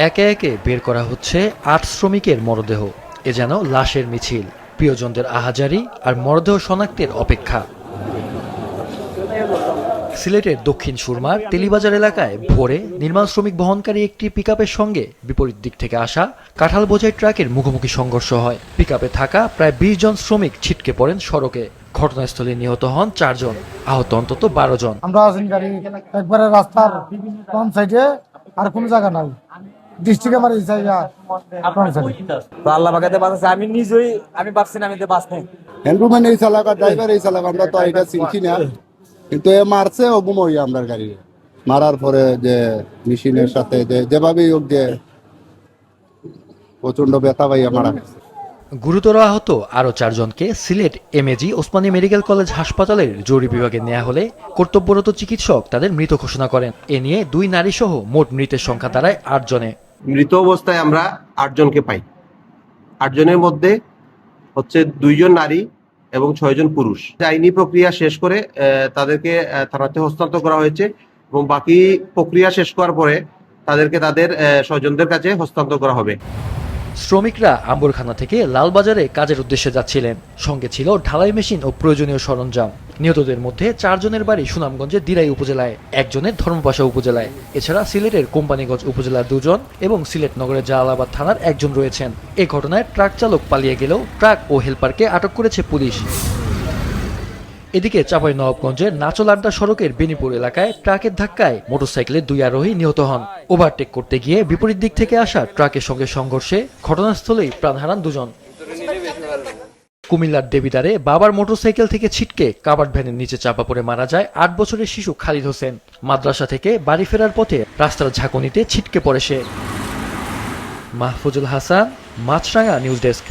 একে একে বের করা হচ্ছে ৮ শ্রমিকের মরদেহ। এ যেন লাশের মিছিল, প্রিয়জনদের আহাজারি আর মরদেহ শনাক্তের অপেক্ষা। সিলেটের দক্ষিণ সুরমার তেলিবাজার এলাকায় ভোরে নির্মাণ শ্রমিক বহনকারী একটি পিকআপের সঙ্গে বিপরীত দিক থেকে আসা কাঁঠাল বোঝাই ট্রাকের মুখোমুখি সংঘর্ষ হয়। পিকআপে থাকা প্রায় ২০ জন শ্রমিক ছিটকে পড়েন সড়কে। ঘটনাস্থলে নিহত হন ৪ জন, আহত অন্তত ১২ জন। আমরা আসেন গাড়ি একবারে রাস্তার কোন সাইডে আর কোন জায়গা নাই, ডিস্ট্রিক্টে আমার এই জায়গা আপনার সাইডে। তো আল্লাহ বাগাতে বাঁচাছে, আমি নিজেই আমি ভাবছি না আমি তো বাঁচতে। হ্যান্ডরুম্যান এই চালাকা, ড্রাইভার এই চালাকা, আমরা তো এটা চিনছি না, কিন্তু এ মারছে ওগুম হই আমরা গাড়ি মারার পরে যে মেশিনের সাথে যেভাবেই হোক যে প্রচন্ড ব্যথা পাইয়া মারা গেছে। গুরুতর আহত আরও ৪ জনকে Sylhet MAG Osmani medical college হাসপাতালের জরুরি বিভাগে নেওয়া হলে কর্তব্যরত চিকিৎসক তাদের মৃত ঘোষণা করেন। এ নিয়ে ২ নারী সহ মোট মৃতের সংখ্যা দাঁড়ায় ৮ জনে। মৃত অবস্থায় আমরা ৮ জনকে পাই। ৮ জনের মধ্যে হচ্ছে ২ জন নারী এবং ৬ জন পুরুষ। আইনি প্রক্রিয়া শেষ করে তাদেরকে থানাতে হস্তান্তর করা হয়েছে এবং বাকি প্রক্রিয়া শেষ করার পরে তাদেরকে তাদের স্বজনদের কাছে হস্তান্তর করা হবে। শ্রমিকরা আম্বরখানা থেকে লালবাজারে কাজের উদ্দেশ্যে যাচ্ছিলেন। সঙ্গে ছিল ঢালাই মেশিন ও প্রয়োজনীয় সরঞ্জাম। নিহতদের মধ্যে 4 জনের বাড়ি সুনামগঞ্জের দিরাই উপজেলায়, একজনের ধর্মপাশা উপজেলায়। এছাড়া সিলেটের কোম্পানিগঞ্জ উপজেলার 2 জন এবং সিলেট নগরের জালালাবাদ থানার 1 জন রয়েছেন। এ ঘটনায় ট্রাক চালক পালিয়ে গেলেও ট্রাক ও হেলপারকে আটক করেছে পুলিশ। এদিকে চাঁপাইনবাবগঞ্জের নাচল আড্ডা সড়কের বেনিপুর এলাকায় ট্রাকের ধাক্কায় মোটরসাইকেলের 2 আরোহী নিহত হন। ওভারটেক করতে গিয়ে বিপরীত দিক থেকে আসা ট্রাকের সঙ্গে সংঘর্ষে ঘটনাস্থলেই প্রাণ হারান 2 জন। কুমিল্লার দেবিদ্বারে বাবার মোটরসাইকেল থেকে ছিটকে কাভার্ড ভ্যানের নিচে চাপা পড়ে মারা যায় ৮ বছরের শিশু খালিদ হোসেন। মাদ্রাসা থেকে বাড়ি ফেরার পথে রাস্তার ঝাঁকুনিতে ছিটকে পড়ে সে। মাহফুজুল হাসান, মাছরাঙা নিউজ ডেস্ক।